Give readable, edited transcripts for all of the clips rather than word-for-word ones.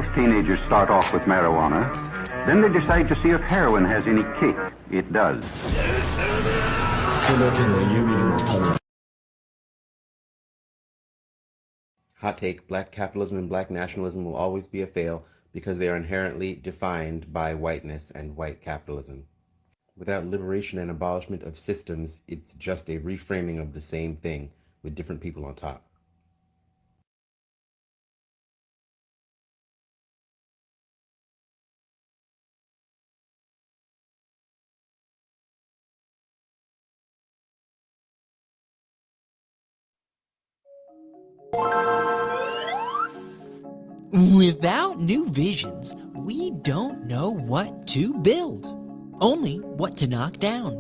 Most teenagers start off with marijuana. Then they decide to see if heroin has any kick. It does. Hot take, black capitalism and black nationalism will always be a fail because they are inherently defined by whiteness and white capitalism. Without liberation and abolishment of systems, it's just a reframing of the same thing with different people on top. Without new visions, we don't know what to build, only what to knock down.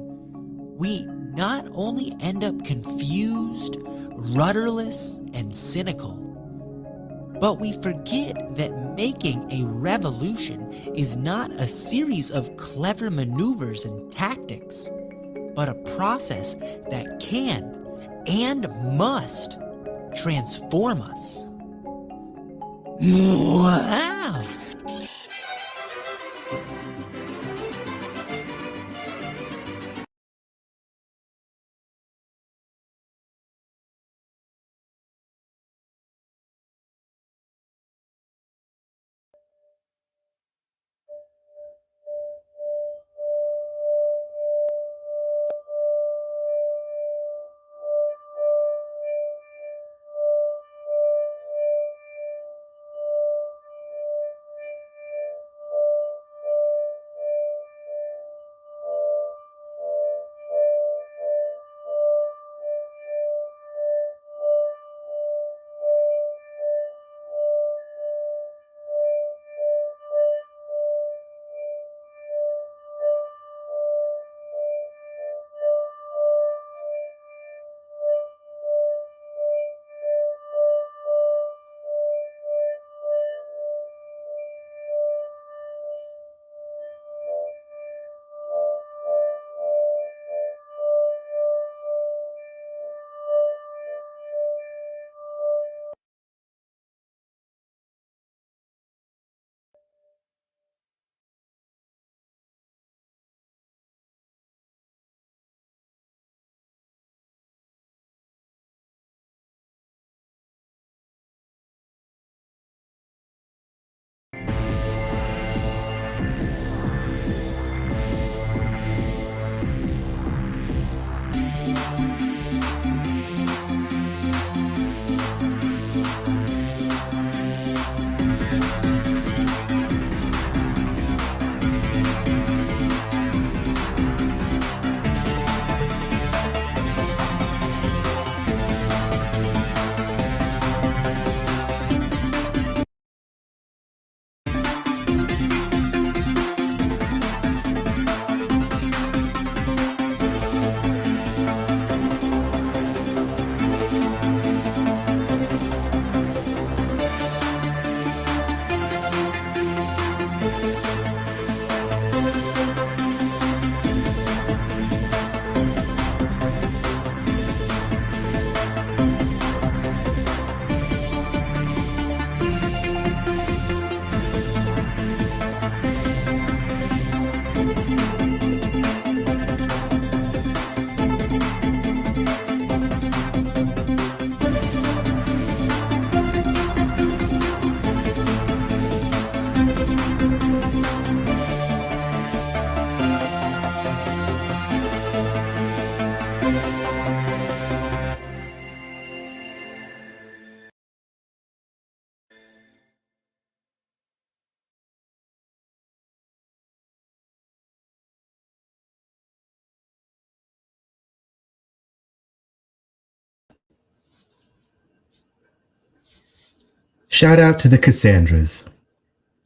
We not only end up confused, rudderless, and cynical, but we forget that making a revolution is not a series of clever maneuvers and tactics, but a process that can and must transform us. Wow! Shout out to the Cassandras,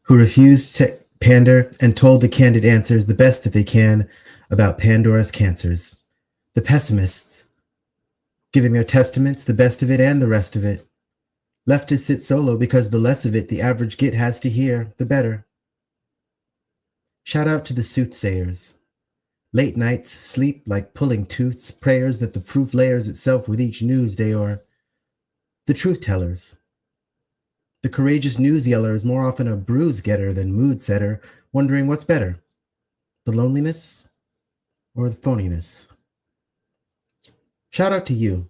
who refused to pander and told the candid answers the best that they can about Pandora's cancers. The pessimists, giving their testaments, the best of it and the rest of it. Leftists sit solo because the less of it the average git has to hear, the better. Shout out to the soothsayers. Late nights, sleep like pulling tooths, prayers that the proof layers itself with each news day, or the truth tellers, The courageous news yeller is more often a bruise getter than mood setter, wondering what's better, the loneliness or the phoniness. Shout out to you.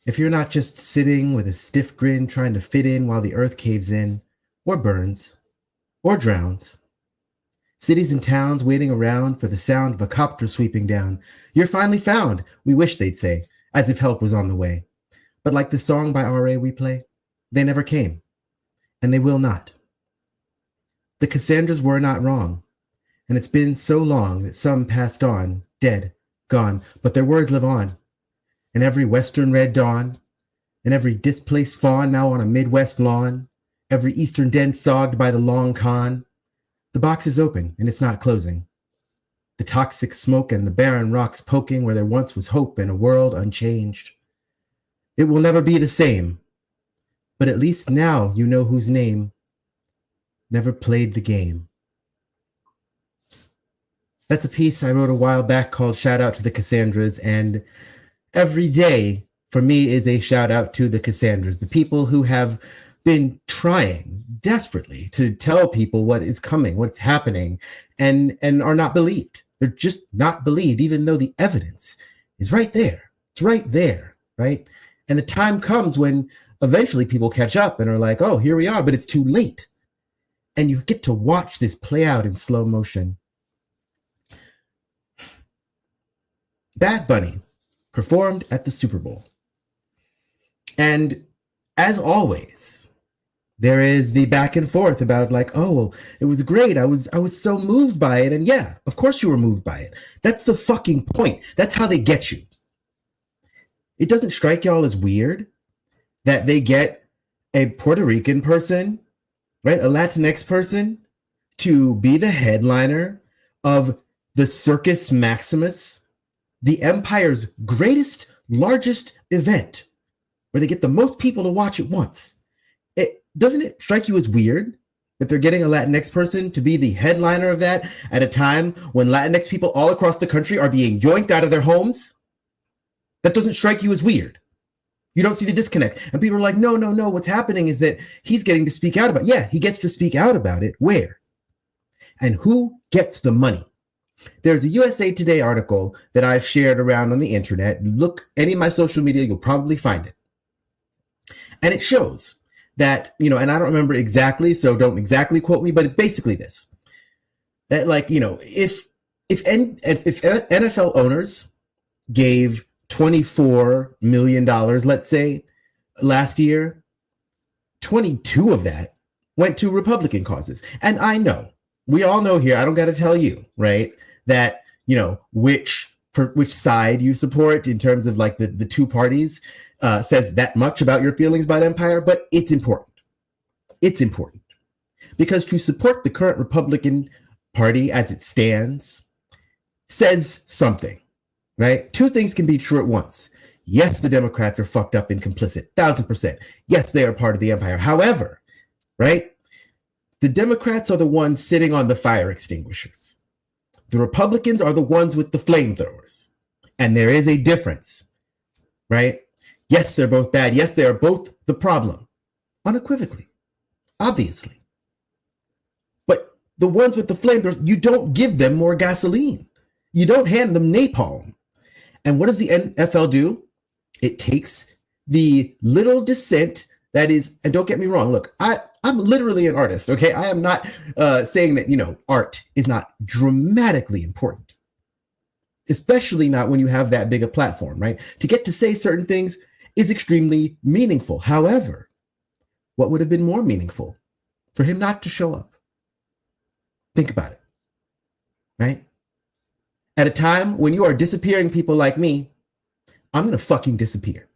If you're not just sitting with a stiff grin trying to fit in while the earth caves in, or burns, or drowns, cities and towns waiting around for the sound of a copter sweeping down, you're finally found, we wish they'd say, as if help was on the way. But like the song by R.A. we play, they never came, and they will not. The Cassandras were not wrong, and it's been so long that some passed on, dead, gone, but their words live on. In every western red dawn, in every displaced fawn now on a Midwest lawn, every eastern den sogged by the long con, the box is open and it's not closing. The toxic smoke and the barren rocks poking where there once was hope in a world unchanged. It will never be the same, but at least now you know whose name never played the game. That's a piece I wrote a while back called Shout Out to the Cassandras, and every day for me is a shout out to the Cassandras, the people who have been trying desperately to tell people what is coming, what's happening, and are not believed. They're just not believed, even though the evidence is right there. It's right there, right? And the time comes when eventually people catch up and are like, oh, here we are, but it's too late. And you get to watch this play out in slow motion. Bad Bunny performed at the Super Bowl. And as always, there is the back and forth about like, oh, well, it was great. I was so moved by it. And yeah, of course you were moved by it. That's the fucking point. That's how they get you. It doesn't strike y'all as weird that they get a Puerto Rican person, right, a Latinx person, to be the headliner of the Circus Maximus, the Empire's greatest, largest event, where they get the most people to watch at once. Doesn't it strike you as weird that they're getting a Latinx person to be the headliner of that at a time when Latinx people all across the country are being yoinked out of their homes? That doesn't strike you as weird. You don't see the disconnect. And people are like, no. What's happening is that he's getting to speak out about it. Yeah, he gets to speak out about it. Where? And who gets the money? There's a USA Today article that I've shared around on the internet. Look, any of my social media, you'll probably find it. And it shows that, and I don't remember exactly, so don't exactly quote me, but it's basically this. That, like, if NFL owners gave $24 million, let's say, last year, 22 of that went to Republican causes. And I know, we all know here, I don't got to tell you, right, that, which side you support in terms of like the two parties says that much about your feelings about empire, but it's important. It's important because to support the current Republican Party as it stands says something, right? Two things can be true at once. Yes, the Democrats are fucked up and complicit, 1,000%. Yes, they are part of the empire. However, right, the Democrats are the ones sitting on the fire extinguishers. The Republicans are the ones with the flamethrowers. And there is a difference, right? Yes, they're both bad. Yes, they are both the problem, unequivocally, obviously. But the ones with the flamethrowers, you don't give them more gasoline. You don't hand them napalm. And what does the NFL do? It takes the little dissent that is, and don't get me wrong, look, I'm literally an artist, okay? I am not saying that, art is not dramatically important, especially not when you have that big a platform, right? To get to say certain things is extremely meaningful. However, what would have been more meaningful? For him not to show up. Think about it, right? At a time when you are disappearing people like me, I'm going to fucking disappear.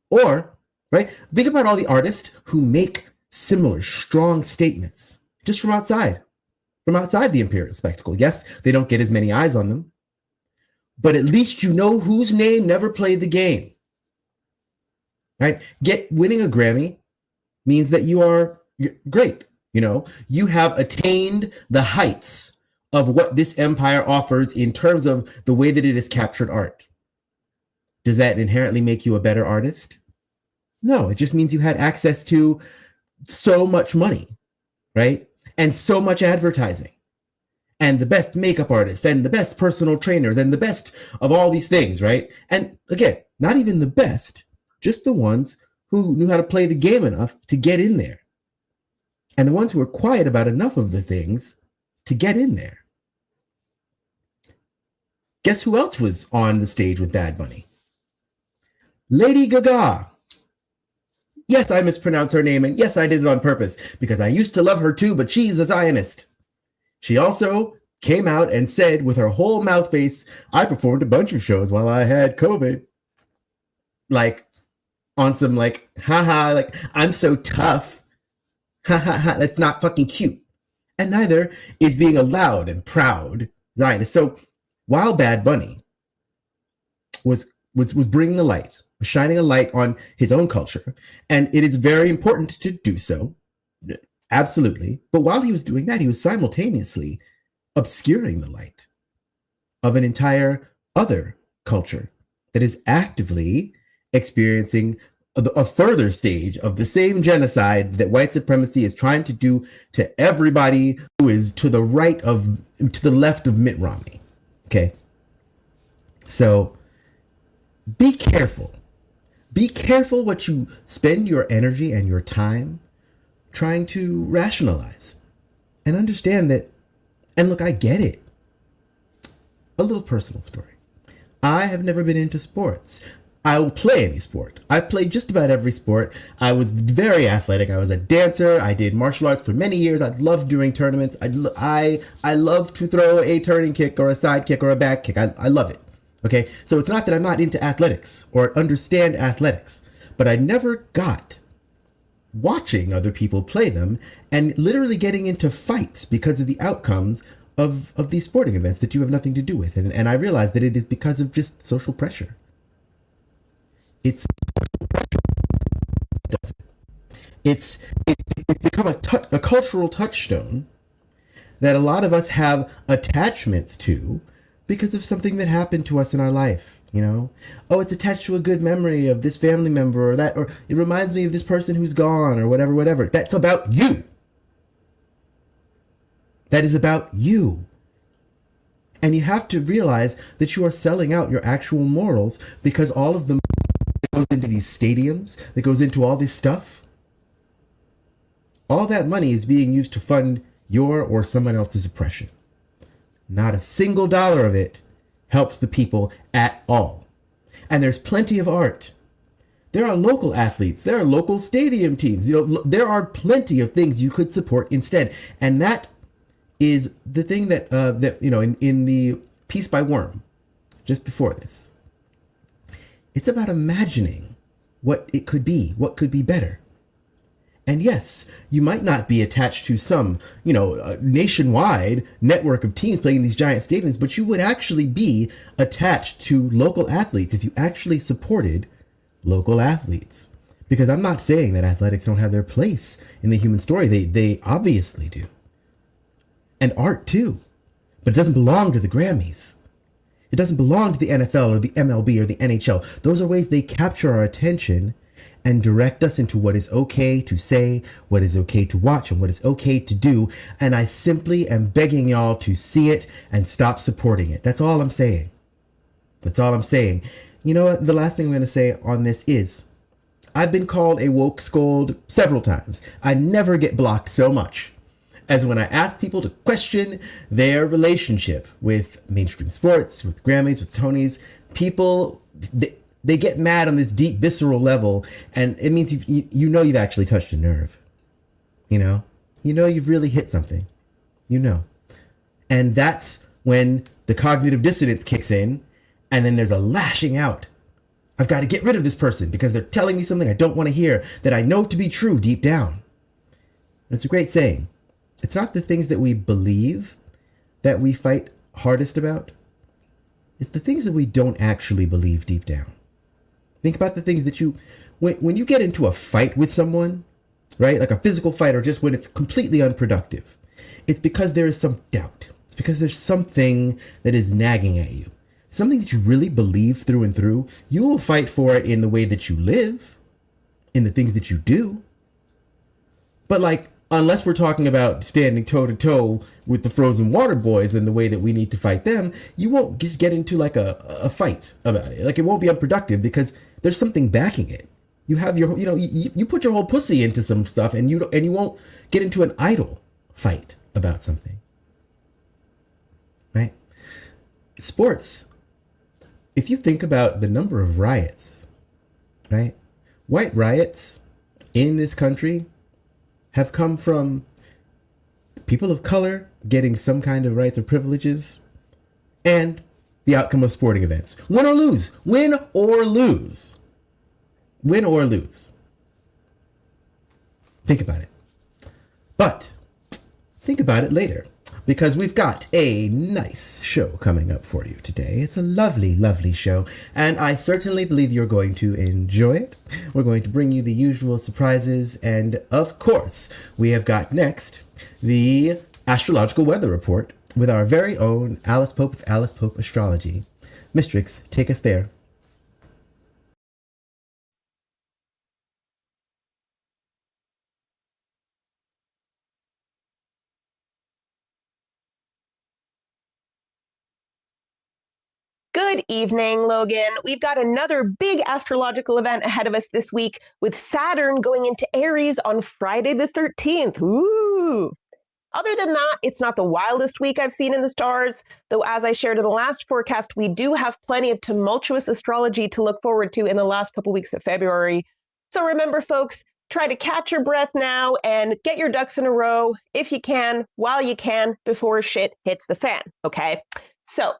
Or, right? Think about all the artists who make similar strong statements just from outside the imperial spectacle. Yes, they don't get as many eyes on them, but at least you know whose name never played the game, right? Winning a Grammy means that you're great. You have attained the heights of what this empire offers in terms of the way that it has captured art. Does that inherently make you a better artist? No, it just means you had access to so much money, right? And so much advertising, and the best makeup artists, and the best personal trainers, and the best of all these things, right? And again, not even the best, just the ones who knew how to play the game enough to get in there. And the ones who were quiet about enough of the things to get in there. Guess who else was on the stage with Bad Bunny? Lady Gaga. Yes, I mispronounced her name, and yes, I did it on purpose, because I used to love her too, but she's a Zionist. She also came out and said with her whole mouth face, I performed a bunch of shows while I had COVID. Like, on some like, haha, like, I'm so tough. Ha ha ha, that's not fucking cute. And neither is being a loud and proud Zionist. So while Bad Bunny was bringing the light, shining a light on his own culture, and it is very important to do so, absolutely. But while he was doing that, he was simultaneously obscuring the light of an entire other culture that is actively experiencing a further stage of the same genocide that white supremacy is trying to do to everybody who is to the left of Mitt Romney. Okay. So be careful. Be careful what you spend your energy and your time trying to rationalize, and understand that. And look, I get it. A little personal story. I have never been into sports. I will play any sport. I've played just about every sport. I was very athletic. I was a dancer. I did martial arts for many years. I loved doing tournaments. I love to throw a turning kick or a side kick or a back kick. I love it. Okay, so it's not that I'm not into athletics or understand athletics, but I never got watching other people play them and literally getting into fights because of the outcomes of these sporting events that you have nothing to do with. And I realized that it is because of just social pressure. It's social pressure. It's become a cultural touchstone that a lot of us have attachments to because of something that happened to us in our life. You know, oh, it's attached to a good memory of this family member or that, or it reminds me of this person who's gone or whatever. That's about you. That is about you. And you have to realize that you are selling out your actual morals because all of the money that goes into these stadiums, that goes into all this stuff, all that money is being used to fund your or someone else's oppression. Not a single dollar of it helps the people at all. And there's plenty of art. There are local athletes. There are local stadium teams. You know, there are plenty of things you could support instead. And that is the thing that you know, in the piece by Worm, just before this, it's about imagining what it could be, what could be better. And yes, you might not be attached to some, you know, nationwide network of teams playing these giant stadiums, but you would actually be attached to local athletes if you actually supported local athletes. Because I'm not saying that athletics don't have their place in the human story. They obviously do. And art too. But it doesn't belong to the Grammys. It doesn't belong to the NFL or the MLB or the NHL. Those are ways they capture our attention and direct us into what is okay to say, what is okay to watch, and what is okay to do. And I simply am begging y'all to see it and stop supporting it. That's all I'm saying. That's all I'm saying. You know what? The last thing I'm going to say on this is, I've been called a woke scold several times. I never get blocked so much as when I ask people to question their relationship with mainstream sports, with Grammys, with Tonys. People, they get mad on this deep, visceral level, and it means you know you've actually touched a nerve. You know you've really hit something. You know. And that's when the cognitive dissonance kicks in, and then there's a lashing out. I've got to get rid of this person because they're telling me something I don't want to hear that I know to be true deep down. And it's a great saying. It's not the things that we believe that we fight hardest about. It's the things that we don't actually believe deep down. Think about the things that when you get into a fight with someone, right? Like a physical fight or just when it's completely unproductive. It's because there is some doubt. It's because there's something that is nagging at you. Something that you really believe through and through. You will fight for it in the way that you live. in the things that you do. But like, unless we're talking about standing toe to toe with the frozen water boys and the way that we need to fight them, you won't just get into like a fight about it. Like, it won't be unproductive because there's something backing it. You have your, you put your whole pussy into some stuff, and you won't get into an idle fight about something, right? Sports. If you think about the number of riots, right? White riots in this country have come from people of color getting some kind of rights or privileges and the outcome of sporting events. Win or lose. Win or lose. Win or lose. Think about it. But think about it later, because we've got a nice show coming up for you today. It's a lovely, lovely show, and I certainly believe you're going to enjoy it. We're going to bring you the usual surprises, and of course, we have got next the Astrological Weather Report with our very own Alice Pope of Alice Pope Astrology. Mistrix, take us there. Good evening, Logan. We've got another big astrological event ahead of us this week with Saturn going into Aries on Friday the 13th. Ooh. Other than that, it's not the wildest week I've seen in the stars, though as I shared in the last forecast, we do have plenty of tumultuous astrology to look forward to in the last couple weeks of February. So remember, folks, try to catch your breath now and get your ducks in a row if you can, while you can, before shit hits the fan, okay? So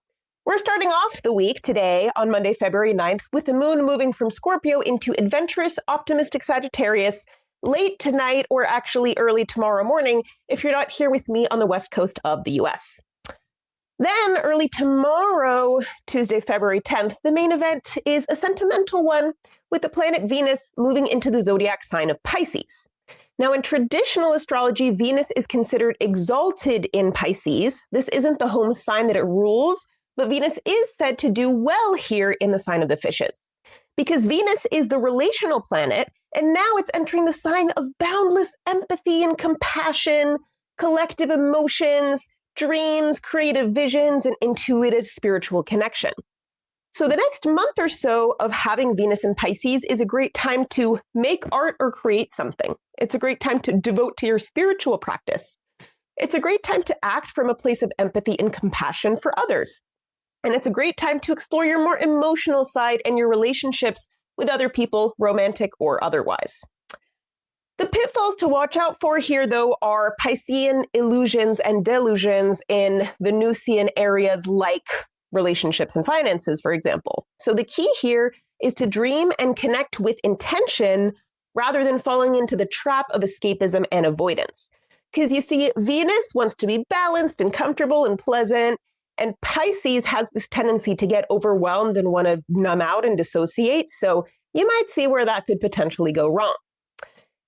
we're starting off the week today on Monday, February 9th, with the moon moving from Scorpio into adventurous, optimistic Sagittarius late tonight, or actually early tomorrow morning, if you're not here with me on the west coast of the US. Then early tomorrow, Tuesday, February 10th, the main event is a sentimental one with the planet Venus moving into the zodiac sign of Pisces. Now, in traditional astrology, Venus is considered exalted in Pisces. This isn't the home sign that it rules, but Venus is said to do well here in the sign of the Fishes. Because Venus is the relational planet, and now it's entering the sign of boundless empathy and compassion, collective emotions, dreams, creative visions, and intuitive spiritual connection. So the next month or so of having Venus in Pisces is a great time to make art or create something. It's a great time to devote to your spiritual practice. It's a great time to act from a place of empathy and compassion for others. And it's a great time to explore your more emotional side and your relationships with other people, romantic or otherwise. The pitfalls to watch out for here, though, are Piscean illusions and delusions in Venusian areas like relationships and finances, for example. So the key here is to dream and connect with intention rather than falling into the trap of escapism and avoidance. Because you see, Venus wants to be balanced and comfortable and pleasant, and Pisces has this tendency to get overwhelmed and want to numb out and dissociate. So you might see where that could potentially go wrong.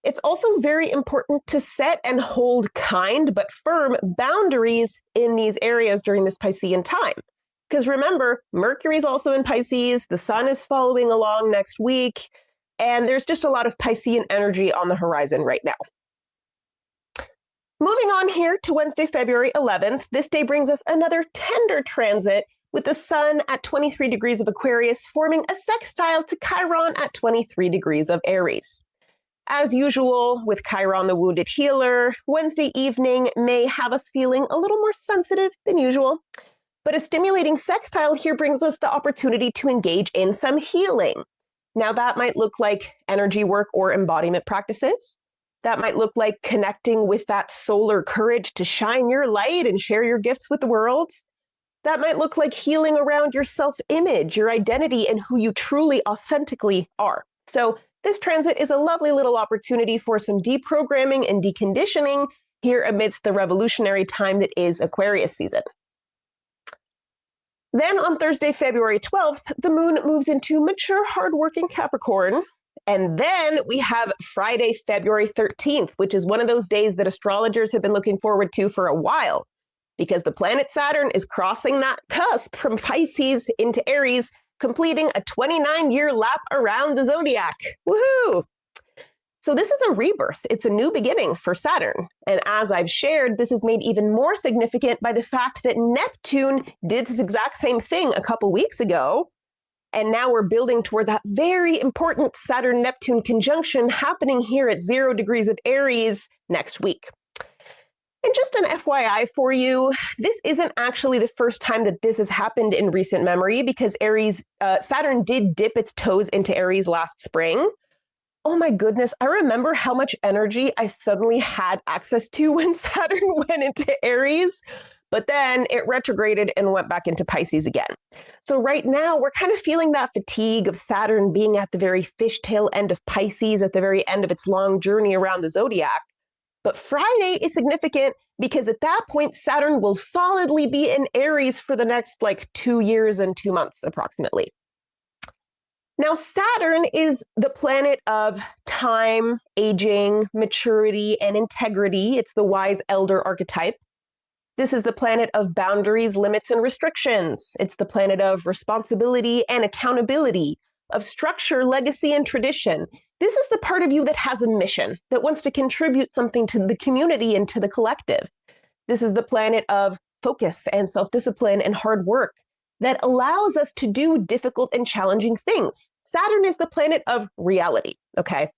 It's also very important to set and hold kind but firm boundaries in these areas during this Piscean time. Because remember, Mercury is also in Pisces, the sun is following along next week, and there's just a lot of Piscean energy on the horizon right now. Moving on here to Wednesday, February 11th, this day brings us another tender transit with the sun at 23 degrees of Aquarius forming a sextile to Chiron at 23 degrees of Aries. As usual, with Chiron the wounded healer, Wednesday evening may have us feeling a little more sensitive than usual, but a stimulating sextile here brings us the opportunity to engage in some healing. Now that might look like energy work or embodiment practices. That might look like connecting with that solar courage to shine your light and share your gifts with the world. That might look like healing around your self-image, your identity, and who you truly, authentically are. So this transit is a lovely little opportunity for some deprogramming and deconditioning here amidst the revolutionary time that is Aquarius season. Then on Thursday, February 12th, the moon moves into mature, hardworking Capricorn. And then we have Friday, February 13th, which is one of those days that astrologers have been looking forward to for a while, because the planet Saturn is crossing that cusp from Pisces into Aries, completing a 29-year lap around the zodiac. Woohoo! So this is a rebirth. It's a new beginning for Saturn. And as I've shared, this is made even more significant by the fact that Neptune did this exact same thing a couple weeks ago. And now we're building toward that very important Saturn-Neptune conjunction happening here at 0 degrees of Aries next week. And just an FYI for you, this isn't actually the first time that this has happened in recent memory, because Saturn did dip its toes into Aries last spring. Oh my goodness, I remember how much energy I suddenly had access to when Saturn went into Aries, but then it retrograded and went back into Pisces again. So right now, we're kind of feeling that fatigue of Saturn being at the very fishtail end of Pisces, at the very end of its long journey around the zodiac. But Friday is significant because at that point, Saturn will solidly be in Aries for the next 2 years and 2 months approximately. Now, Saturn is the planet of time, aging, maturity, and integrity. It's the wise elder archetype. This is the planet of boundaries, limits, and restrictions. It's the planet of responsibility and accountability, of structure, legacy, and tradition. This is the part of you that has a mission, that wants to contribute something to the community and to the collective. This is the planet of focus and self-discipline and hard work that allows us to do difficult and challenging things. Saturn is the planet of reality, okay?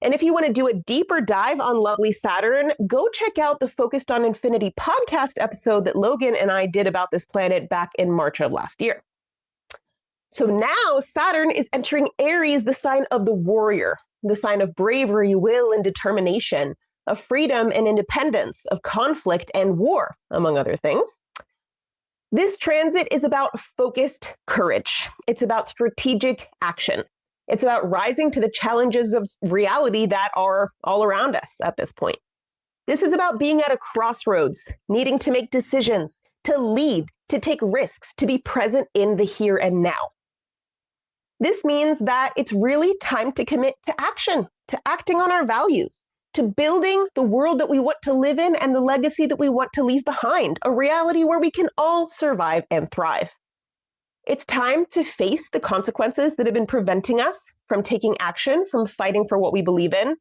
And if you want to do a deeper dive on lovely Saturn, go check out the Focused on Infinity podcast episode that Logan and I did about this planet back in March of last year. So now Saturn is entering Aries, the sign of the warrior, the sign of bravery, will, and determination, of freedom and independence, of conflict and war, among other things. This transit is about focused courage. It's about strategic action. It's about rising to the challenges of reality that are all around us at this point. This is about being at a crossroads, needing to make decisions, to lead, to take risks, to be present in the here and now. This means that it's really time to commit to action, to acting on our values, to building the world that we want to live in and the legacy that we want to leave behind, a reality where we can all survive and thrive. It's time to face the consequences that have been preventing us from taking action, from fighting for what we believe in,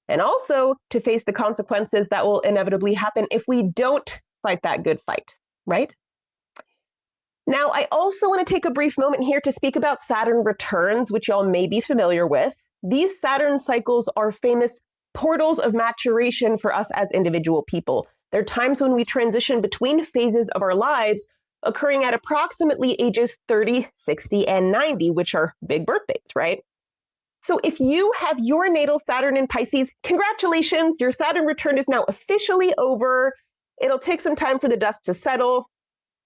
and also to face the consequences that will inevitably happen if we don't fight that good fight, right? Now, I also want to take a brief moment here to speak about Saturn returns, which y'all may be familiar with. These Saturn cycles are famous portals of maturation for us as individual people. They're times when we transition between phases of our lives, occurring at approximately ages 30, 60, and 90, which are big birthdays, right? So if you have your natal Saturn in Pisces, congratulations, your Saturn return is now officially over. It'll take some time for the dust to settle,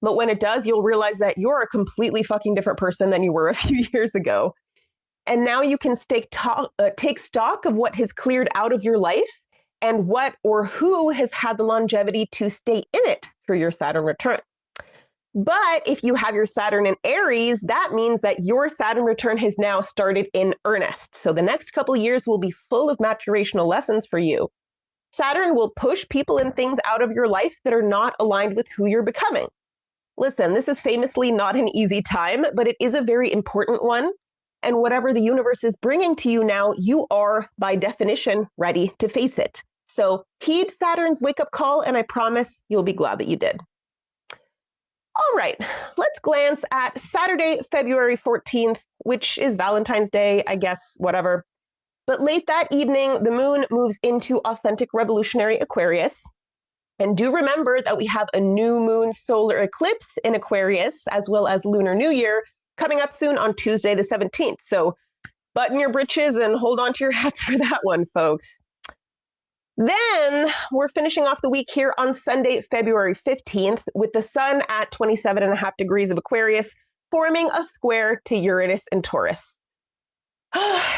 but when it does, you'll realize that you're a completely fucking different person than you were a few years ago. And now you can take stock of what has cleared out of your life and what or who has had the longevity to stay in it through your Saturn return. But if you have your Saturn in Aries, that means that your Saturn return has now started in earnest. So the next couple of years will be full of maturational lessons for you. Saturn will push people and things out of your life that are not aligned with who you're becoming. Listen, this is famously not an easy time, but it is a very important one. And whatever the universe is bringing to you now, you are, by definition, ready to face it. So heed Saturn's wake-up call, and I promise you'll be glad that you did. All right, let's glance at Saturday, February 14th, which is Valentine's Day, I guess, whatever. But late that evening, the moon moves into authentic revolutionary Aquarius. And do remember that we have a new moon solar eclipse in Aquarius, as well as Lunar New Year, coming up soon on Tuesday the 17th. So button your britches and hold on to your hats for that one, folks. Then we're finishing off the week here on Sunday, February 15th, with the sun at 27.5 degrees of Aquarius, forming a square to Uranus and Taurus.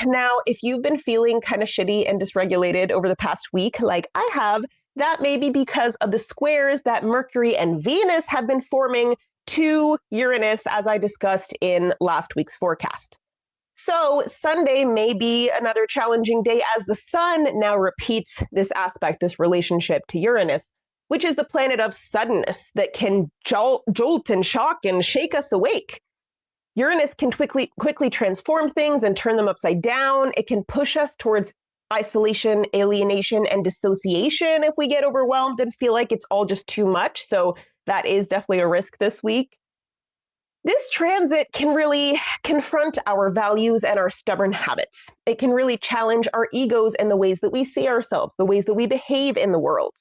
Now, if you've been feeling kind of shitty and dysregulated over the past week, like I have, that may be because of the squares that Mercury and Venus have been forming to Uranus, as I discussed in last week's forecast. So Sunday may be another challenging day as the sun now repeats this aspect, this relationship to Uranus, which is the planet of suddenness that can jolt and shock and shake us awake. Uranus can quickly transform things and turn them upside down. It can push us towards isolation, alienation, and dissociation if we get overwhelmed and feel like it's all just too much. So that is definitely a risk this week. This transit can really confront our values and our stubborn habits. It can really challenge our egos and the ways that we see ourselves, the ways that we behave in the world.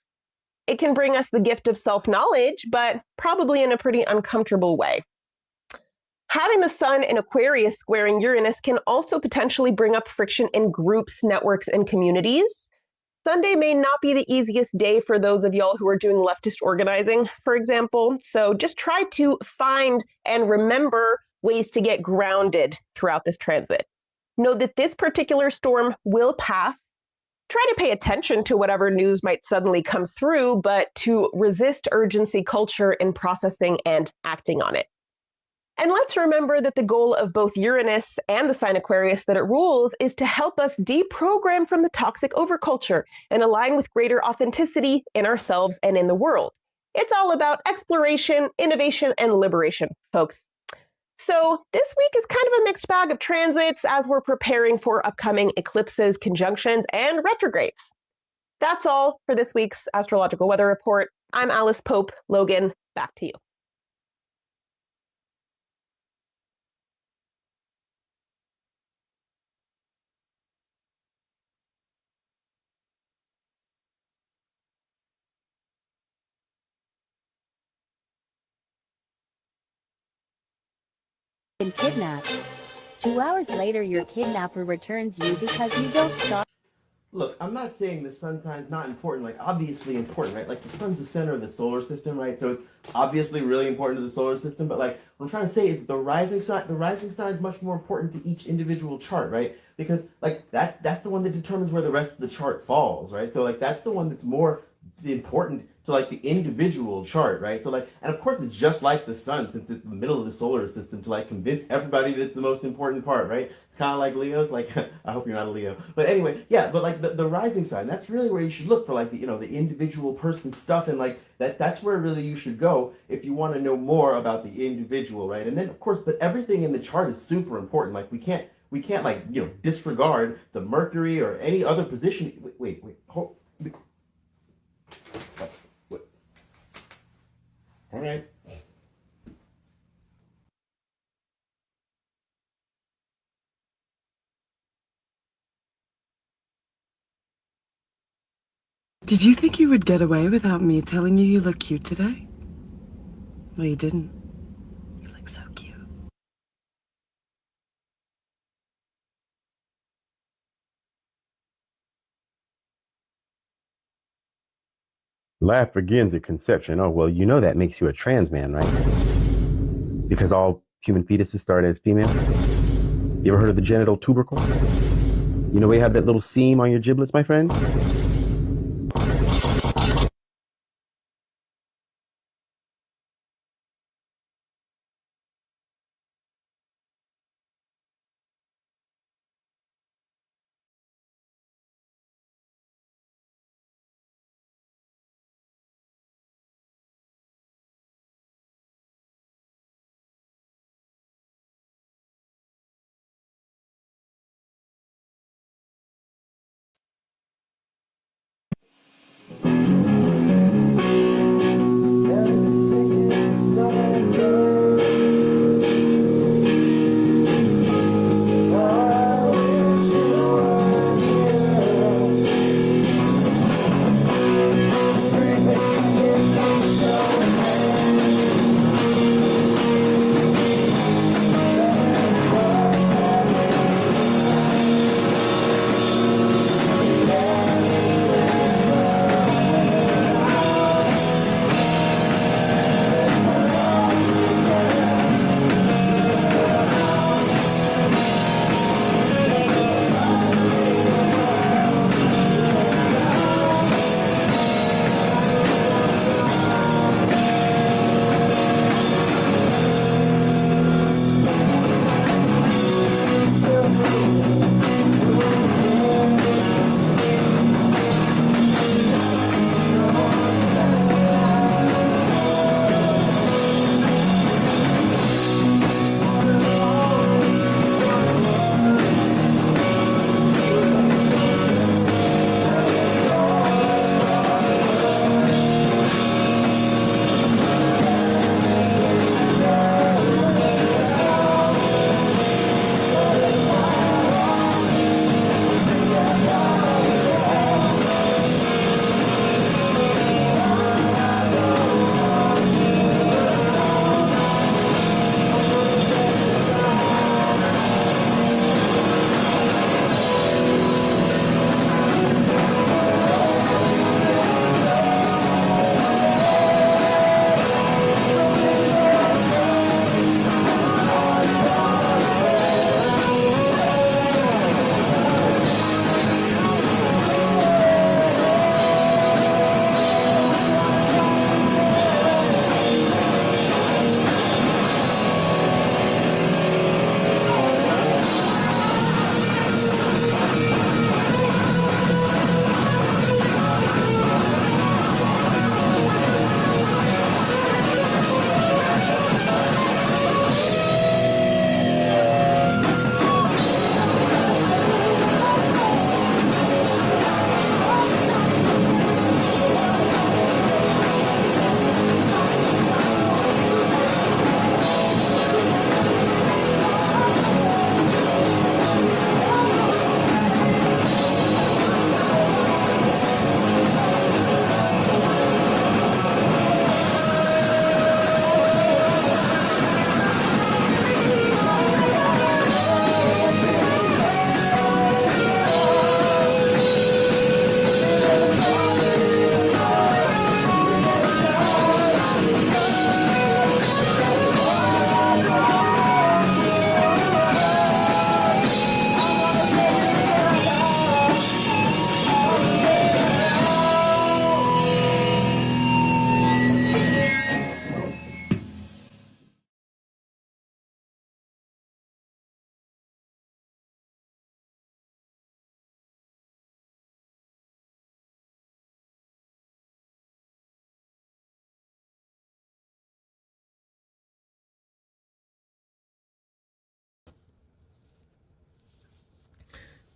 It can bring us the gift of self-knowledge, but probably in a pretty uncomfortable way. Having the sun in Aquarius squaring Uranus can also potentially bring up friction in groups, networks, and communities. Sunday may not be the easiest day for those of y'all who are doing leftist organizing, for example. So just try to find and remember ways to get grounded throughout this transit. Know that this particular storm will pass. Try to pay attention to whatever news might suddenly come through, but to resist urgency culture in processing and acting on it. And let's remember that the goal of both Uranus and the sign Aquarius that it rules is to help us deprogram from the toxic overculture and align with greater authenticity in ourselves and in the world. It's all about exploration, innovation, and liberation, folks. So this week is kind of a mixed bag of transits as we're preparing for upcoming eclipses, conjunctions, and retrogrades. That's all for this week's astrological weather report. I'm Alice Pope. Logan, back to you. Been kidnapped. 2 hours later, your kidnapper returns you because you don't stop. Look, I'm not saying the sun sign's not important, like obviously important, right? Like the sun's the center of the solar system, right? So it's obviously really important to the solar system, but like what I'm trying to say is the rising sign is much more important to each individual chart, right? Because like that's the one that determines where the rest of the chart falls, right? So like that's the one that's more important to like the individual chart, right? So like, and of course it's just like the sun, since it's the middle of the solar system, to like convince everybody that it's the most important part, right? It's kind of like Leo's, like I hope you're not a Leo, but anyway, yeah. But like the rising sign, that's really where you should look for like the the individual person stuff, and like that's where really you should go if you want to know more about the individual, right? And then of course, but everything in the chart is super important. Like we can't like disregard the Mercury or any other position. Wait, hold. All right. Did you think you would get away without me telling you look cute today? Well, you didn't. You look so cute. Life begins at conception. Oh, well, that makes you a trans man, right? Because all human fetuses start as female. You ever heard of the genital tubercle? We have that little seam on your giblets, my friend?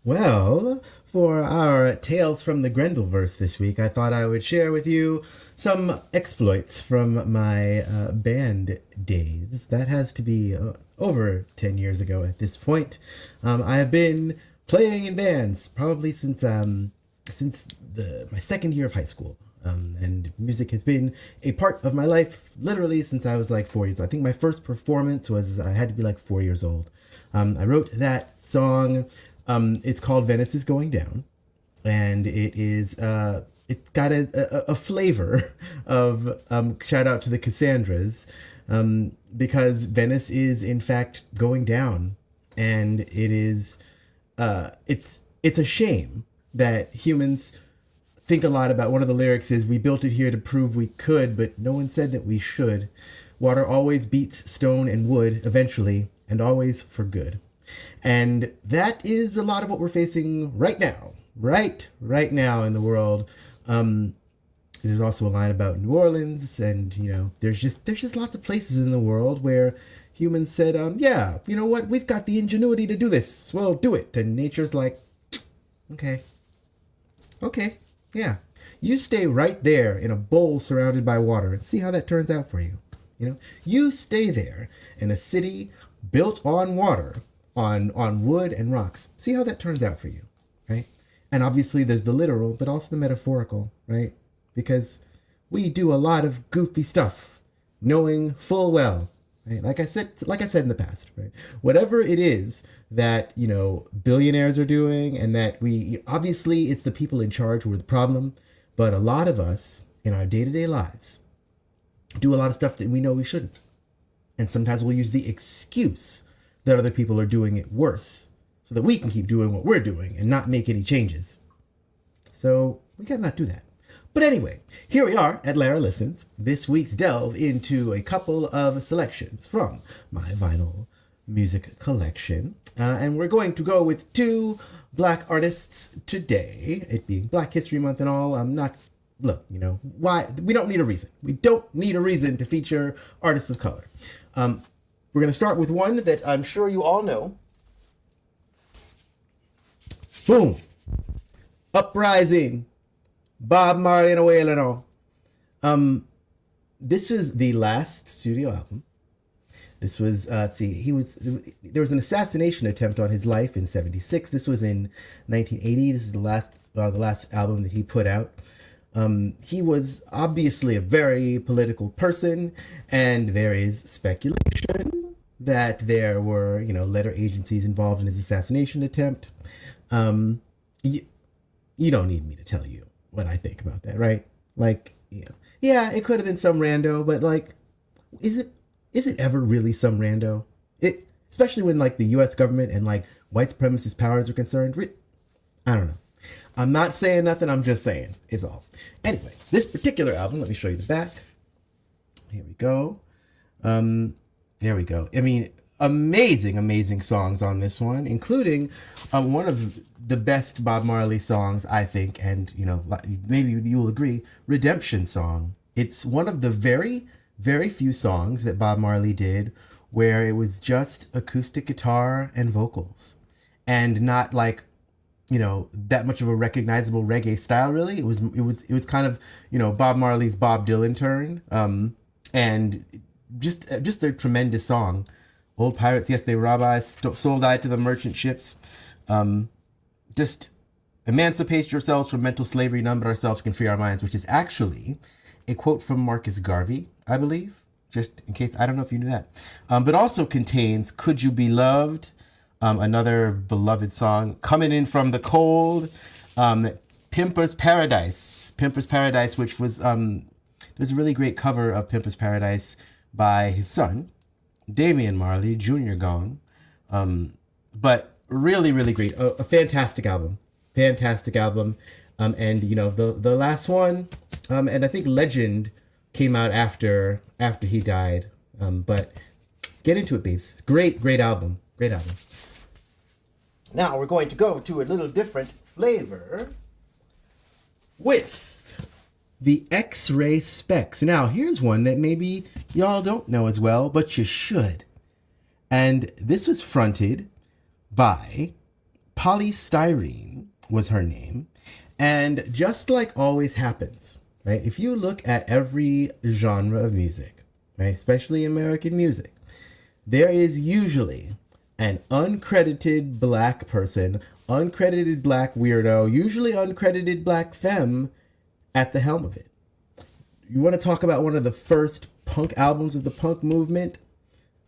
Well, for our Tales from the Grendelverse this week, I thought I would share with you some exploits from my band days. That has to be over 10 years ago at this point. I have been playing in bands probably since my second year of high school. And music has been a part of my life literally since I was like 4 years old. I think my first performance was, I had to be like 4 years old. I wrote that song. It's called Venice is Going Down. And it's got a flavor of, shout out to the Cassandras, because Venice is in fact going down. And it is, it's a shame that humans think a lot about. One of the lyrics is, we built it here to prove we could, but no one said that we should. Water always beats stone and wood eventually, and always for good. And that is a lot of what we're facing right now, right now in the world. There's also a line about New Orleans, and there's just lots of places in the world where humans said, yeah, you know what, we've got the ingenuity to do this, well, do it. And nature's like, okay, yeah, you stay right there in a bowl surrounded by water and see how that turns out for you. You stay there in a city built on water, on wood and rocks. See how that turns out for you, right? And obviously there's the literal, but also the metaphorical, right? Because we do a lot of goofy stuff, knowing full well, right? Like I said in the past, right? Whatever it is that, billionaires are doing, and that obviously it's the people in charge who are the problem, but a lot of us in our day-to-day lives do a lot of stuff that we know we shouldn't. And sometimes we'll use the excuse that other people are doing it worse so that we can keep doing what we're doing and not make any changes. So we gotta not do that. But anyway, here we are at Lara Listens, this week's delve into a couple of selections from my vinyl music collection. And we're going to go with two Black artists today, it being Black History Month and all. Why? We don't need a reason. We don't need a reason to feature artists of color. We're going to start with one that I'm sure you all know. Boom. Uprising. Bob Marley and a Whale and all. This is the last studio album. This was, there was an assassination attempt on his life in 1976. This was in 1980. This is the last album that he put out. He was obviously a very political person, and there is speculation that there were, letter agencies involved in his assassination attempt. You don't need me to tell you what I think about that, right? Yeah, it could have been some rando, but is it ever really some rando? Especially when the U.S. government and white supremacist powers are concerned. I don't know. I'm not saying nothing. I'm just saying is all. Anyway, this particular album, let me show you the back. Here we go. There we go. I mean, amazing songs on this one, including one of the best Bob Marley songs, I think, and maybe you'll agree, Redemption Song. It's one of the very, very few songs that Bob Marley did where it was just acoustic guitar and vocals, and not that much of a recognizable reggae style. Really, it was kind of Bob Marley's Bob Dylan turn, and just a tremendous song. Old pirates, yes, they rob us, sold I to the merchant ships. Just emancipate yourselves from mental slavery, none but ourselves can free our minds, which is actually a quote from Marcus Garvey, I believe, just in case, I don't know if you knew that. But also contains Could You Be Loved, another beloved song, Coming In From the Cold, Pimper's Paradise, which was, there's a really great cover of Pimper's Paradise by his son, Damian Marley, Jr. Gone. But really, really great. A fantastic album. And, the last one, and I think Legend came out after he died. But get into it, babes. Great album. Now we're going to go to a little different flavor with the X-Ray Specs. Now, here's one that maybe y'all don't know as well, but you should. And this was fronted by Polystyrene was her name. And just like always happens, right? If you look at every genre of music, right, especially American music, there is usually an uncredited black person, uncredited black weirdo, usually uncredited black femme at the helm of it. You want to talk about one of the first punk albums of the punk movement?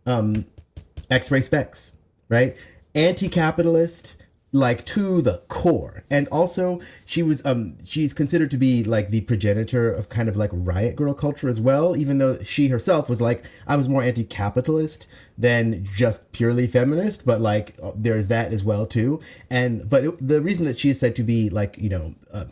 X-Ray Specs, right? Anti-capitalist, like to the core. And also she's considered to be like the progenitor of kind of like riot girl culture as well, even though she herself was like, I was more anti-capitalist than just purely feminist, but like there's that as well too. The reason that she is said to be like,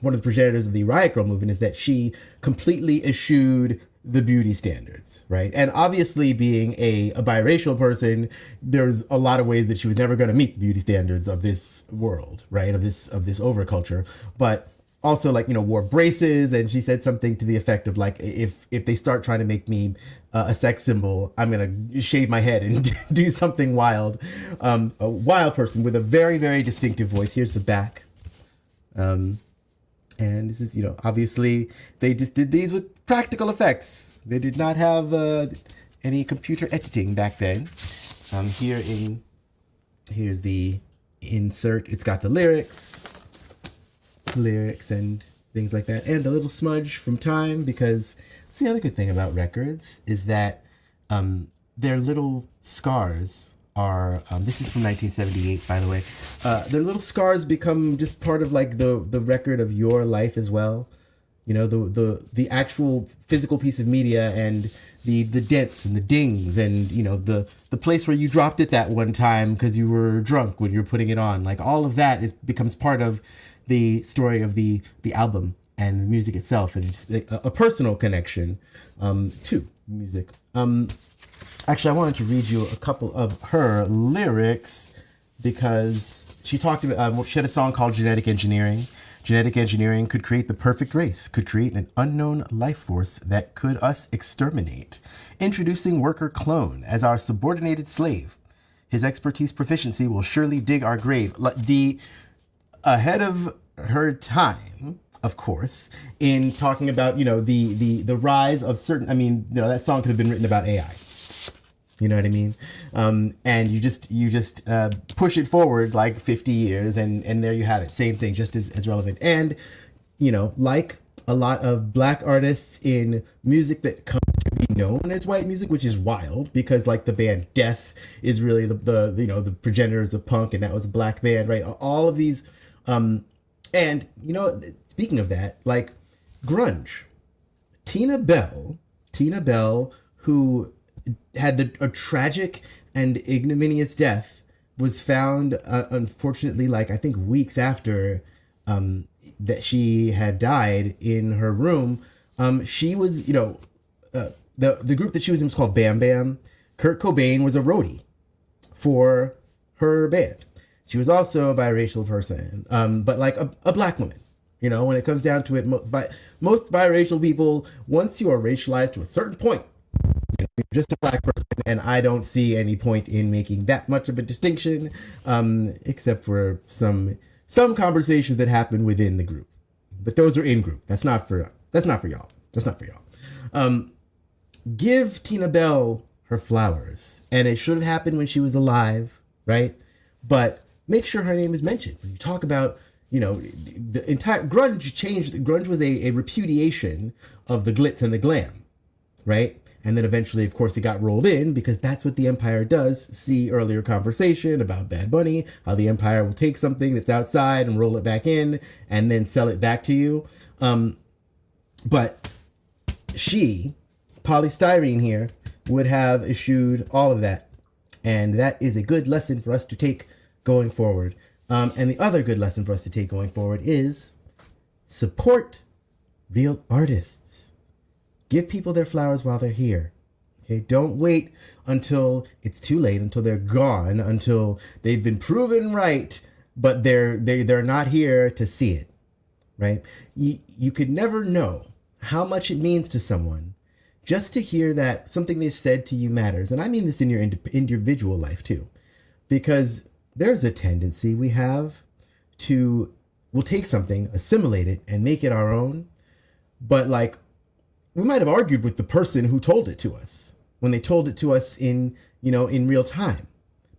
one of the progenitors of the riot girl movement is that she completely eschewed the beauty standards, right? And obviously being a biracial person, there's a lot of ways that she was never going to meet the beauty standards of this world, right? Of this overculture. But also like, wore braces, and she said something to the effect of like, if they start trying to make me a sex symbol, I'm going to shave my head and do something wild. A wild person with a very, very distinctive voice. Here's the back. And this is, obviously they just did these with practical effects. They did not have any computer editing back then. Here's the insert. It's got the lyrics and things like that, and a little smudge from time, because that's the other good thing about records is that their little scars are, this is from 1978, by the way. Their little scars become just part of like the record of your life as well. The actual physical piece of media, and the dents and the dings, and the place where you dropped it that one time because you were drunk when you were putting it on. Like all of that becomes part of the story of the album and the music itself, and it's a personal connection to music. Actually, I wanted to read you a couple of her lyrics because she talked about, she had a song called Genetic Engineering. Genetic engineering could create the perfect race, could create an unknown life force that could us exterminate. Introducing worker clone as our subordinated slave. His expertise proficiency will surely dig our grave. Ahead of her time, of course, in talking about, the rise of certain, that song could have been written about AI. You know what I mean? And you just push it forward like 50 years and there you have it. Same thing, just as relevant. And, like a lot of black artists in music that comes to be known as white music, which is wild because like the band Death is really the progenitors of punk, and that was a black band, right? All of these, and speaking of that, like grunge, Tina Bell, who had a tragic and ignominious death, was found, unfortunately, like I think weeks after that she had died, in her room. She was, the group that she was in was called Bam Bam. Kurt Cobain was a roadie for her band. She was also a biracial person, but like a black woman. When it comes down to it, most biracial people, once you are racialized to a certain point, you're just a black person, and I don't see any point in making that much of a distinction, except for some conversations that happen within the group. But those are in group. That's not for y'all. Give Tina Bell her flowers, and it should have happened when she was alive, right? But make sure her name is mentioned when you talk about, the entire grunge changed. Grunge was a repudiation of the glitz and the glam, right? And then eventually, of course, it got rolled in because that's what the Empire does. See earlier conversation about Bad Bunny, how the Empire will take something that's outside and roll it back in and then sell it back to you. But she, Polystyrene here, would have eschewed all of that. And that is a good lesson for us to take going forward. And the other good lesson for us to take going forward is support real artists. Give people their flowers while they're here. Okay, don't wait until it's too late, until they're gone, until they've been proven right, but they're not here to see it, right? You could never know how much it means to someone just to hear that something they've said to you matters. And I mean this in your individual life too, because there's a tendency we have we'll take something, assimilate it, and make it our own. But like, we might have argued with the person who told it to us when they told it to us in real time.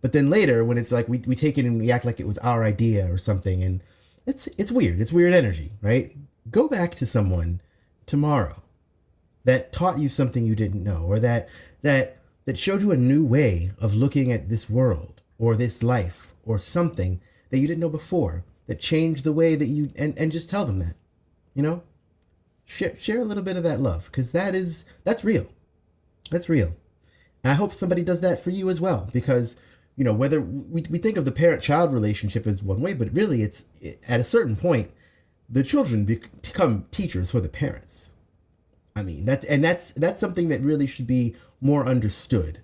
But then later, when it's like we take it and we act like it was our idea or something, and it's weird. It's weird energy, right? Go back to someone tomorrow that taught you something you didn't know, or that showed you a new way of looking at this world or this life or something that you didn't know before, that changed the way that you, and just tell them that, share a little bit of that love, because that's real. That's real. And I hope somebody does that for you as well, because whether we think of the parent-child relationship as one way, but really at a certain point, the children become teachers for the parents. I mean, that's something that really should be more understood.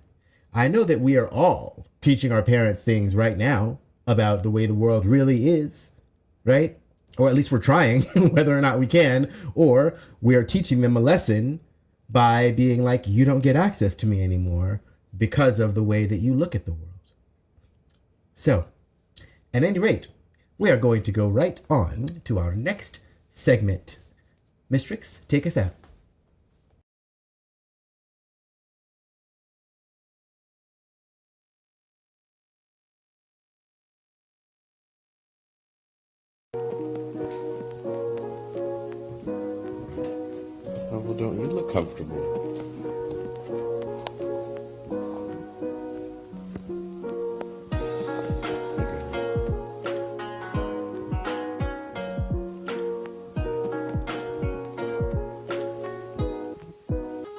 I know that we are all teaching our parents things right now about the way the world really is, right? Or at least we're trying, whether or not we can, or we are teaching them a lesson by being like, you don't get access to me anymore because of the way that you look at the world. So, at any rate, we are going to go right on to our next segment. Mistrix, take us out. Oh, well, don't you look comfortable?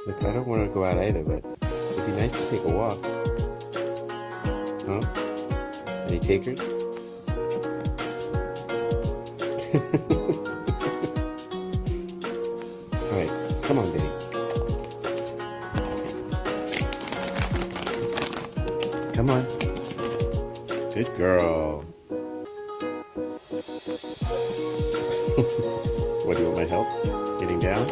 Look, I don't want to go out either, but it'd be nice to take a walk. Huh? Any takers? Alright, come on, Betty. Come on. Good girl. What, do you want my help? Getting down?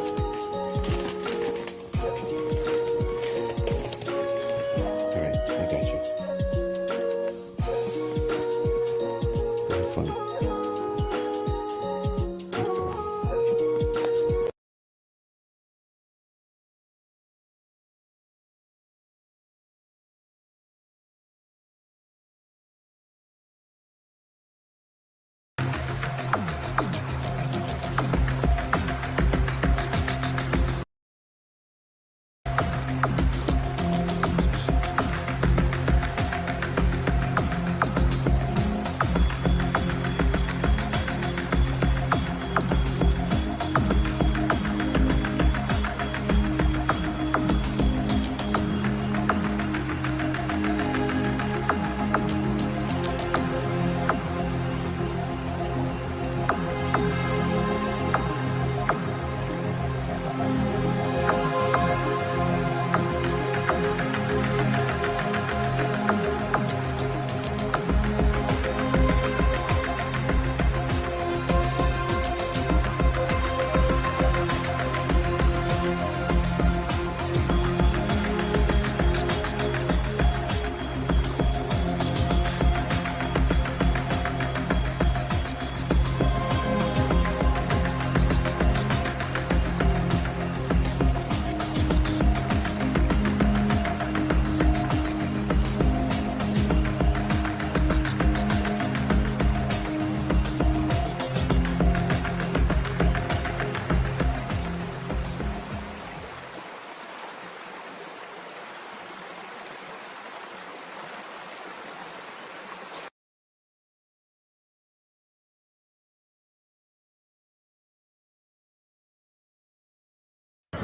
Alright, I got you. Have fun. Good girl.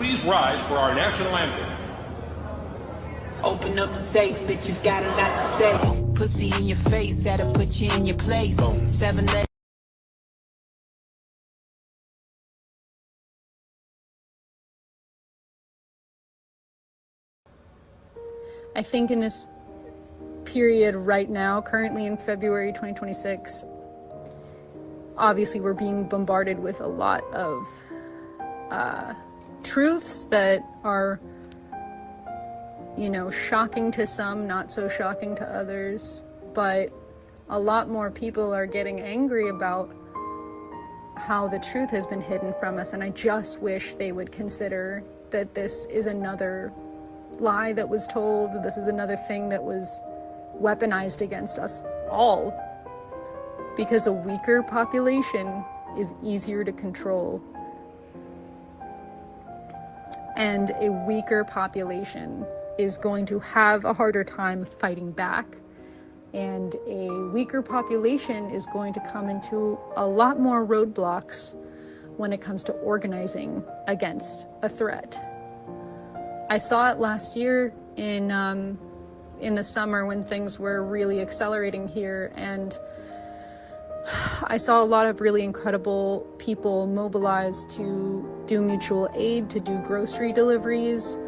Please rise for our national anthem. Open up the safe, bitches got a lot to say. Pussy in your face, that'll put you in your place. 7 legs. I think in this period right now, currently in February 2026, obviously we're being bombarded with a lot of truths that are, shocking to some, not so shocking to others. But A lot more people are getting angry about how the truth has been hidden from us, and I just wish they would consider that this is another lie that was told, this is another thing that was weaponized against us all, because a weaker population is easier to control, and a weaker population is going to have a harder time fighting back, and a weaker population is going to come into a lot more roadblocks when it comes to organizing against a threat. I saw it last year in the summer when things were really accelerating here, and I saw a lot of really incredible people mobilized to do mutual aid, to do grocery deliveries,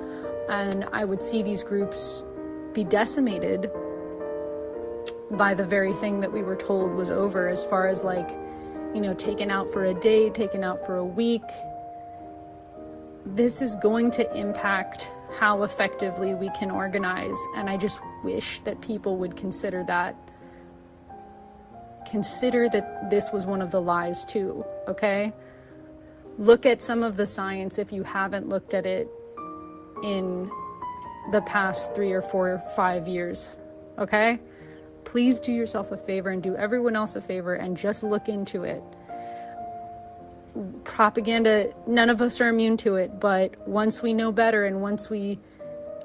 and I would see these groups be decimated by the very thing that we were told was over, as far as like, you know, taken out for a day, taken out for a week. This is going to impact how effectively we can organize, and I just wish that people would consider that this was one of the lies too, okay? Look at some of the science if you haven't looked at it in the past 3 or 4 or 5 years, okay? Please do yourself a favor and do everyone else a favor and just look into it. Propaganda, none of us are immune to it, but once we know better and once we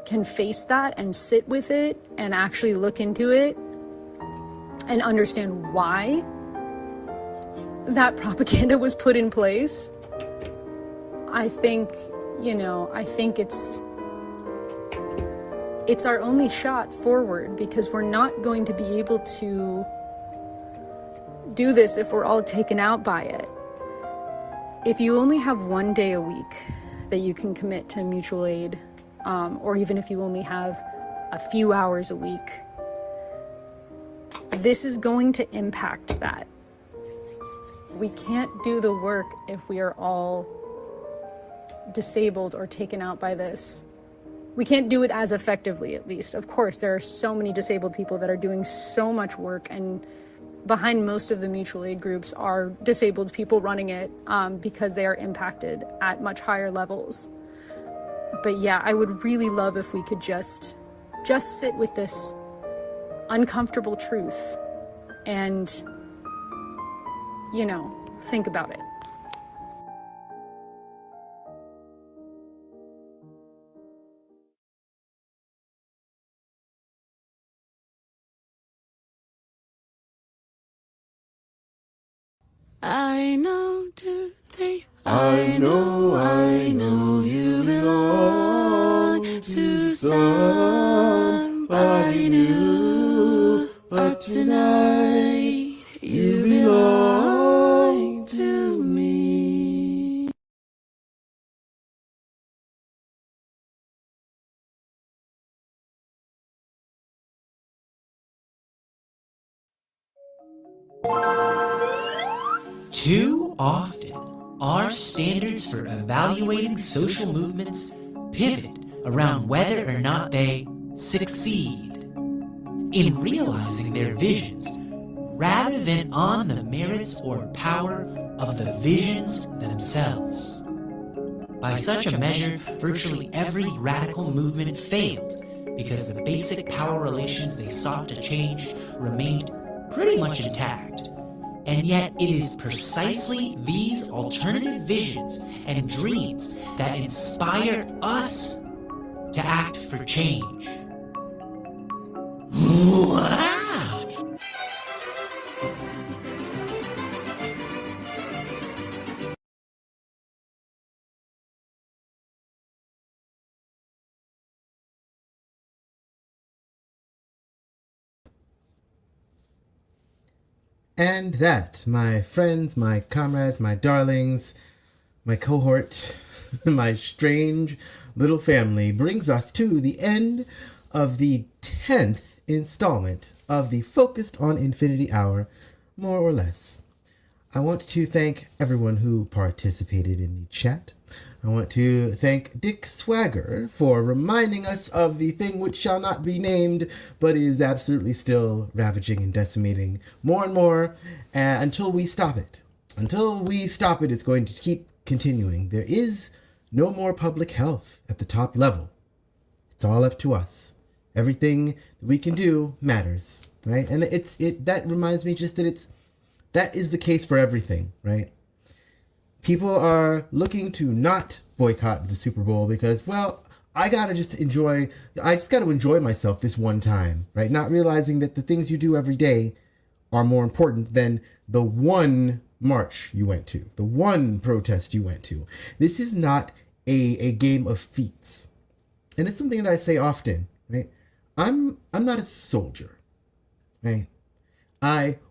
can face that and sit with it and actually look into it and understand why that propaganda was put in place, I think it's our only shot forward, because we're not going to be able to do this if we're all taken out by it. If you only have 1 day a week that you can commit to mutual aid, or even if you only have a few hours a week, this is going to impact that. We can't do the work if we are all disabled or taken out by this. We can't do it as effectively, at least. Of course, there are so many disabled people that are doing so much work, and behind most of the mutual aid groups are disabled people running it, because they are impacted at much higher levels. But yeah, I would really love if we could just sit with this uncomfortable truth and, think about it. I know today, I know you belong to somebody new, but tonight you belong to me. Too often, our standards for evaluating social movements pivot around whether or not they succeed in realizing their visions, rather than on the merits or power of the visions themselves. By such a measure, virtually every radical movement failed because the basic power relations they sought to change remained pretty much intact. And yet it is precisely these alternative visions and dreams that inspire us to act for change. Wow! And that, my friends, my comrades, my darlings, my cohort, my strange little family, brings us to the end of the 10th installment of the Focused on Infinity Hour, more or less. I want to thank everyone who participated in the chat, I want to thank Dick Swagger for reminding us of the thing which shall not be named, but is absolutely still ravaging and decimating more and more until we stop it. Until we stop it, it's going to keep continuing. There is no more public health at the top level. It's all up to us. Everything that we can do matters, right? And that reminds me just that is the case for everything, right? People are looking to not boycott the Super Bowl because, well, I just got to enjoy myself this one time, right? Not realizing that the things you do every day are more important than the one march you went to, the one protest you went to. This is not a game of feats. And it's something that I say often, right? I'm not a soldier, right?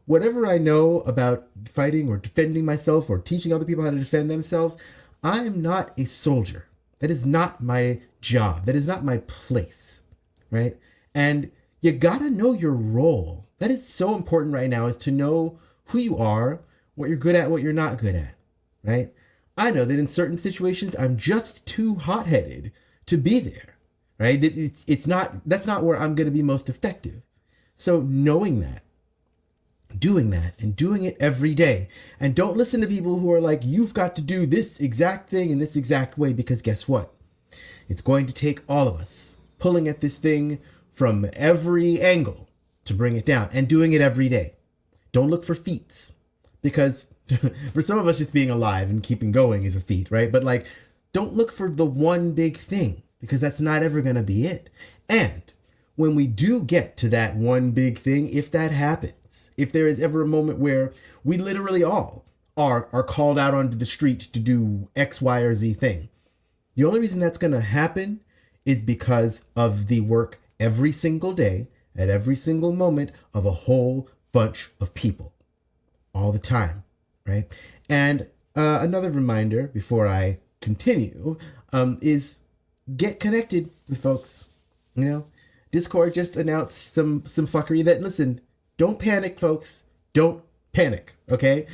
Whatever I know about fighting or defending myself or teaching other people how to defend themselves, I am not a soldier. That is not my job. That is not my place, right? And you gotta know your role. That is so important right now, is to know who you are, what you're good at, what you're not good at, right? I know that in certain situations, I'm just too hot-headed to be there, right? That's not where I'm gonna be most effective. So knowing that, doing that, and doing it every day. And don't listen to people who are like, you've got to do this exact thing in this exact way, because guess what? It's going to take all of us pulling at this thing from every angle to bring it down, and doing it every day. Don't look for feats, because for some of us, just being alive and keeping going is a feat, right? But like, don't look for the one big thing, because that's not ever going to be it. And when we do get to that one big thing, if that happens, if there is ever a moment where we literally all are called out onto the street to do X, Y, or Z thing, the only reason that's going to happen is because of the work every single day, at every single moment, of a whole bunch of people, all the time, right? And another reminder before I continue is get connected with folks, you know? Discord just announced some fuckery that, listen, don't panic, folks. Don't panic, okay?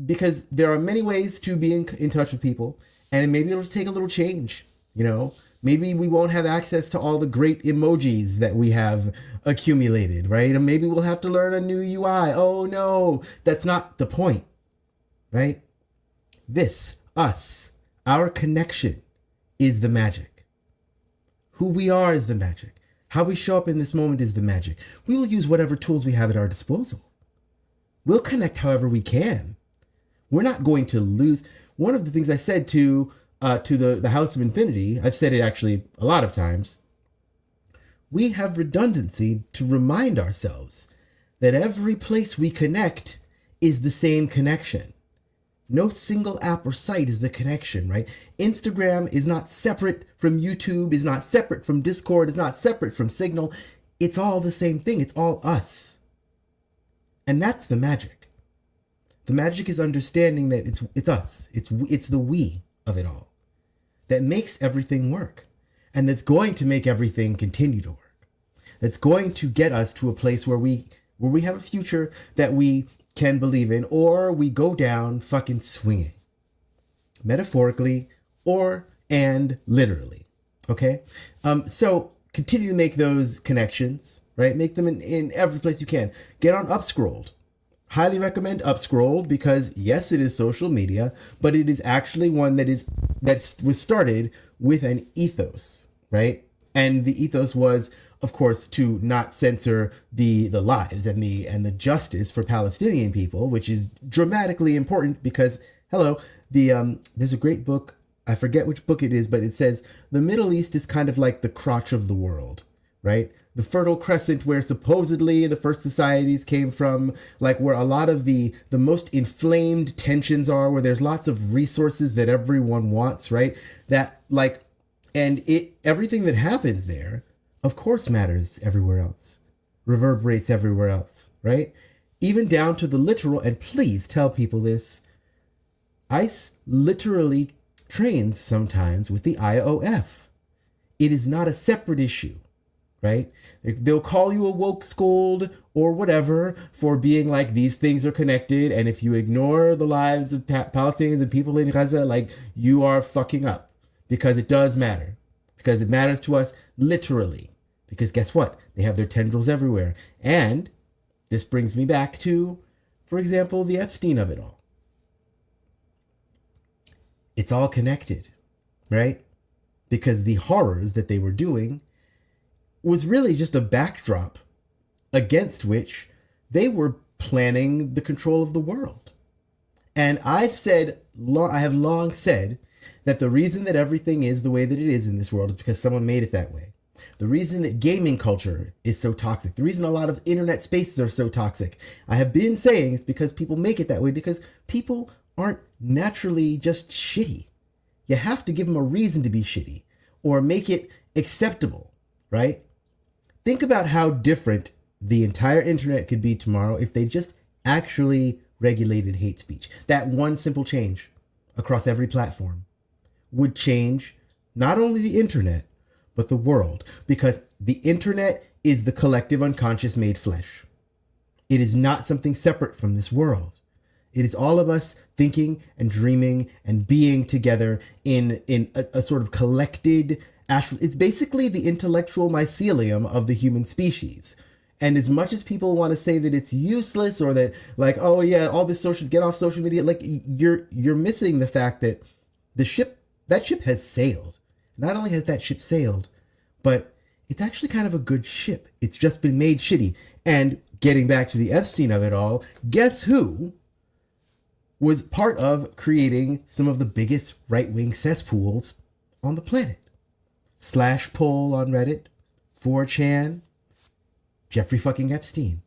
Because there are many ways to be in touch with people, and maybe it'll take a little change, you know? Maybe we won't have access to all the great emojis that we have accumulated, right? And maybe we'll have to learn a new UI. Oh no, that's not the point, right? Our connection is the magic. Who we are is the magic. How we show up in this moment is the magic. We will use whatever tools we have at our disposal. We'll connect however we can. We're not going to lose. One of the things I said to the House of Infinity, I've said it actually a lot of times, we have redundancy to remind ourselves that every place we connect is the same connection. No single app or site is the connection, right? Instagram is not separate from YouTube, is not separate from Discord, is not separate from Signal. It's all the same thing. It's all us. And that's the magic. The magic is understanding that it's us. It's the we of it all that makes everything work, and that's going to make everything continue to work. That's going to get us to a place where we have a future that we can believe in, or we go down fucking swinging, metaphorically and literally. Okay. So continue to make those connections, right? Make them in every place you can. Get on Upscrolled. Highly recommend Upscrolled, because yes, it is social media, but it is actually one that was started with an ethos, right? And the ethos was, of course, to not censor the lives and the justice for Palestinian people, which is dramatically important because, hello, there's a great book, I forget which book it is, but it says the Middle East is kind of like the crotch of the world, right? The Fertile Crescent, where supposedly the first societies came from, like where a lot of the most inflamed tensions are, where there's lots of resources that everyone wants, right? That like, and everything that happens there, of course, matters everywhere else, reverberates everywhere else, right? Even down to the literal, and please tell people this, ICE literally trains sometimes with the IOF. It is not a separate issue, right? They'll call you a woke scold or whatever for being like, these things are connected, and if you ignore the lives of Palestinians and people in Gaza, like, you are fucking up, because it does matter, because it matters to us literally, because guess what? They have their tendrils everywhere. And this brings me back to, for example, the Epstein of it all. It's all connected, right? Because the horrors that they were doing was really just a backdrop against which they were planning the control of the world. And I have long said that the reason that everything is the way that it is in this world is because someone made it that way. The reason that gaming culture is so toxic, the reason a lot of internet spaces are so toxic, I have been saying it's because people make it that way, because people aren't naturally just shitty. You have to give them a reason to be shitty or make it acceptable, right? Think about how different the entire internet could be tomorrow if they just actually regulated hate speech. That one simple change across every platform would change not only the internet, but the world, because the internet is the collective unconscious made flesh. It is not something separate from this world. It is all of us thinking and dreaming and being together in a sort of collected astral. It's basically the intellectual mycelium of the human species. And as much as people want to say that it's useless, or that, like, oh yeah, all this get off social media, like, you're missing the fact that that ship has sailed. Not only has that ship sailed, but it's actually kind of a good ship. It's just been made shitty. And getting back to the Epstein of it all, guess who was part of creating some of the biggest right-wing cesspools on the planet? Slash poll on Reddit, 4chan, Jeffrey fucking Epstein,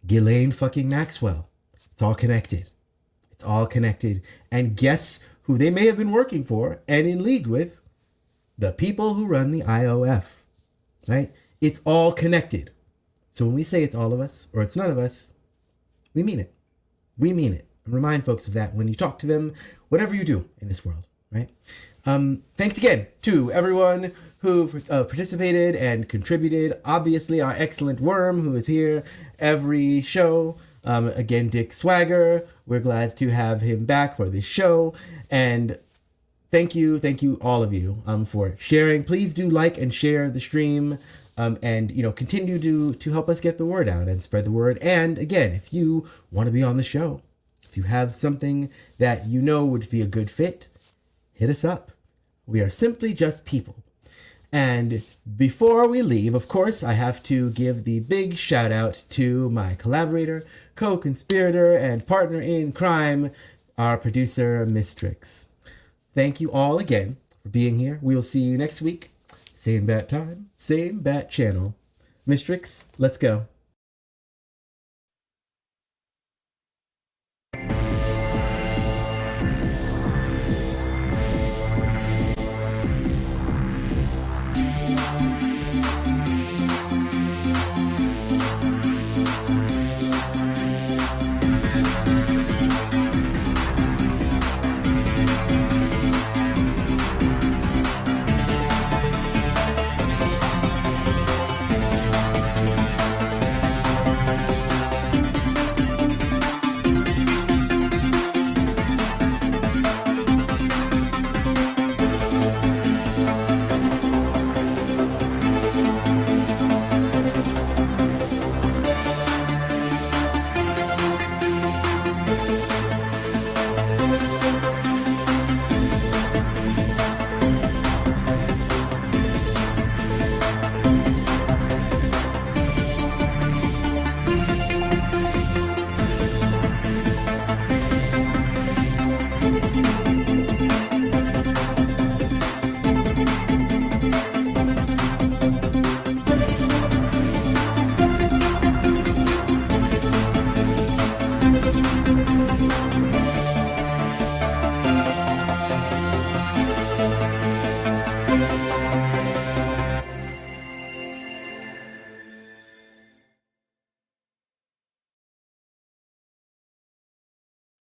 Ghislaine fucking Maxwell. It's all connected. It's all connected. And guess who they may have been working for and in league with? The people who run the IOF, right? It's all connected. So when we say it's all of us or it's none of us, we mean it. We mean it. And remind folks of that when you talk to them, whatever you do in this world, right? Thanks again to everyone who participated and contributed. Obviously, our excellent Worm, who is here every show. Again, Dick Swagger. We're glad to have him back for this show. And thank you, all of you, for sharing. Please do like and share the stream, and continue to help us get the word out and spread the word. And again, if you want to be on the show, if you have something that you know would be a good fit, hit us up. We are simply just people. And before we leave, of course, I have to give the big shout out to my collaborator, co-conspirator, and partner in crime, our producer, Mistrix. Thank you all again for being here. We will see you next week. Same bat time, same bat channel. Mistrix, let's go.